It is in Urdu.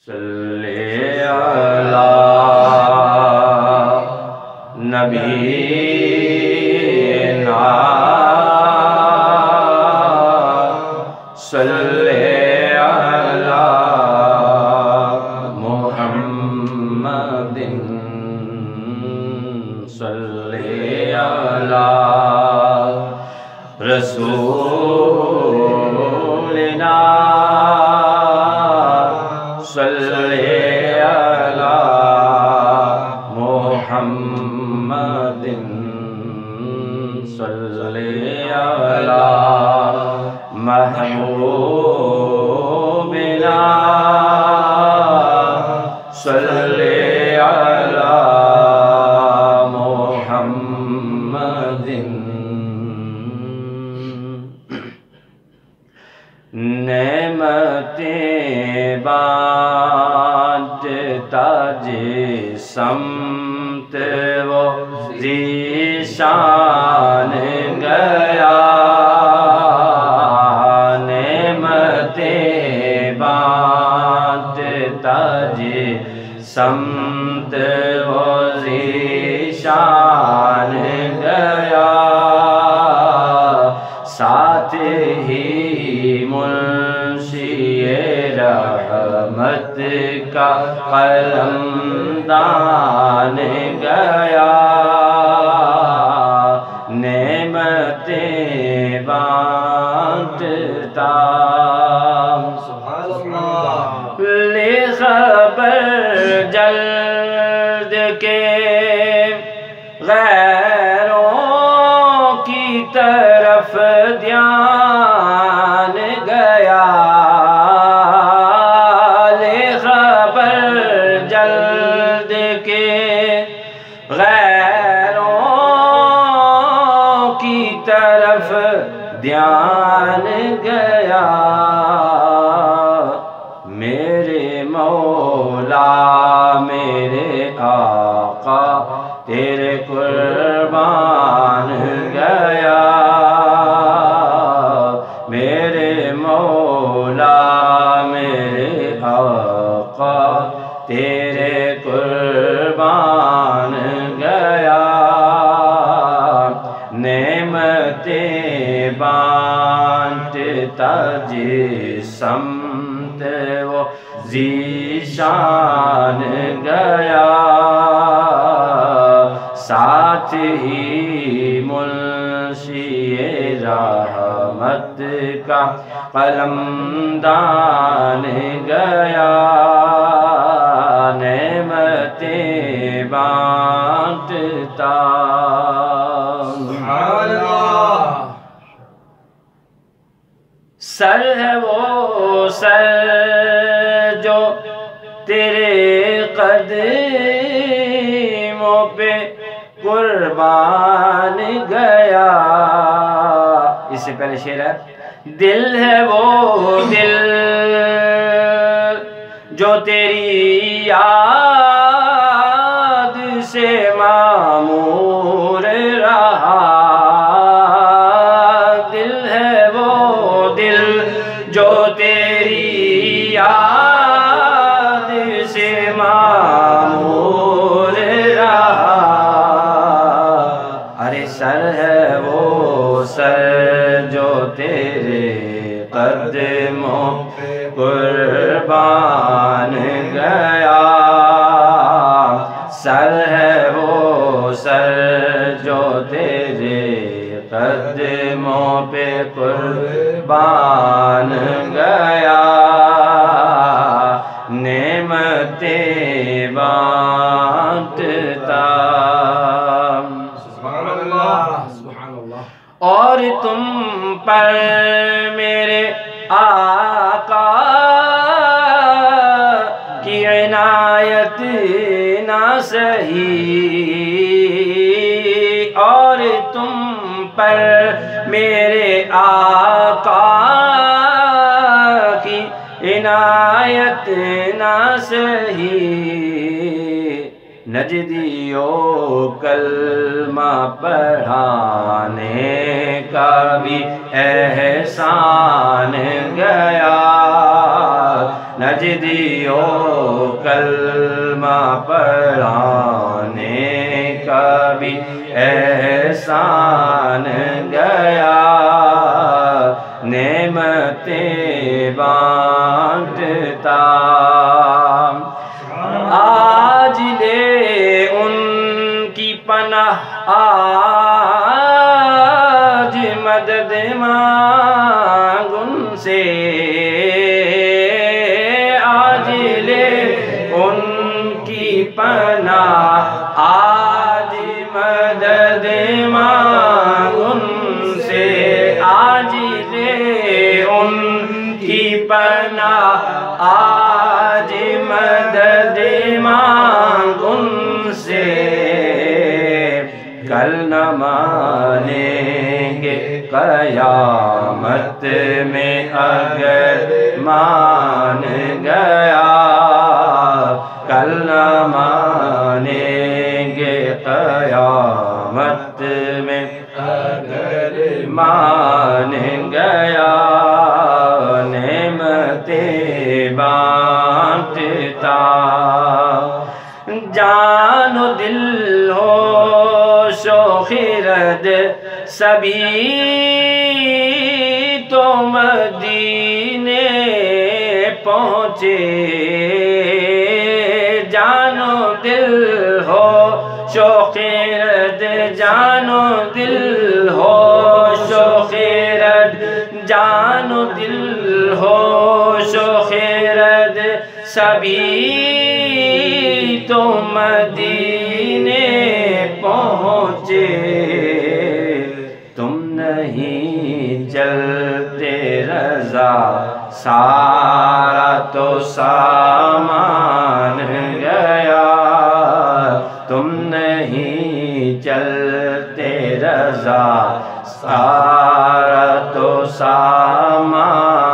صلی علی نبینا صلی علی محمد صلی علی رسولنا صلی علی محمد صلی علی محبوبنا صلی علی محمد نعمتیں بانٹتا جس سمت وہ ذیشان گیا، نعمتیں بانٹتا جس سمت وہ ذیشان گیا، ساتھ ہی منشی رحمت کا قلمدان گیا، نعمتیں بانٹتا لے خبر جلد کے غیروں کی طرف دھیان گیا، لے خبر جلد کے غیروں کی طرف دھیان گیا، میرے مولا میرے آقا تیرے قربان گیا، میرے مولا میرے آقا تیرے قربان گیا، نعمتیں بانٹتا جس سمت وہ ذیشان گیا، ساتھ ہی منشی رحمت کا قلمدان گیا، نعمتیں بانٹتا سر ہے وہ سر جو تیرے قدموں پہ قربان گیا، اس سے پہلے شعر ہے، دل ہے وہ دل جو تیری یاد سے معمور رہا، دل ہے وہ دل جو تیری یاد سے معمور رہا، ارے سر ہے وہ سر جو تیرے قدموں قربان گیا، سر ہے وہ سر جو تیرے قدموں پہ قربان گیا، نعمتیں بانٹتا اور تم پر میرے آقا کی عنایت نہ سہی، اور تم پر میرے آقا کی عنایت نہ سہی، نجدیوں کلمہ پڑھانے کا بھی احسان گیا، نجدیوں کلمہ پڑھانے کا بھی احسان گیا، نعمتیں بانٹتا، آج لے ان کی پناہ، آج مدد مانگ ان سے، آج لے ان کی پناہ، آج مدد مانگ ان سے، آج لے ان کی پناہ، آج مدد مانگ ان سے، کل نہ مانیں گے قیامت میں اگر مان گیا، کل نہ مانیں گے قیامت میں اگر مان گیا، نعمتیں بانٹتا، جان و دل ہوش و خرد سبھی تو مدینے پہنچے، جان و دل ہوش و خرد، جان و دل ہوش و خرد، جان و دل ہوش و خرد سبھی تو مدینے پہنچے، تم نہیں چلتے رضا سارا تو سامان گیا، تم نہیں چلتے رضا سارا تو سامان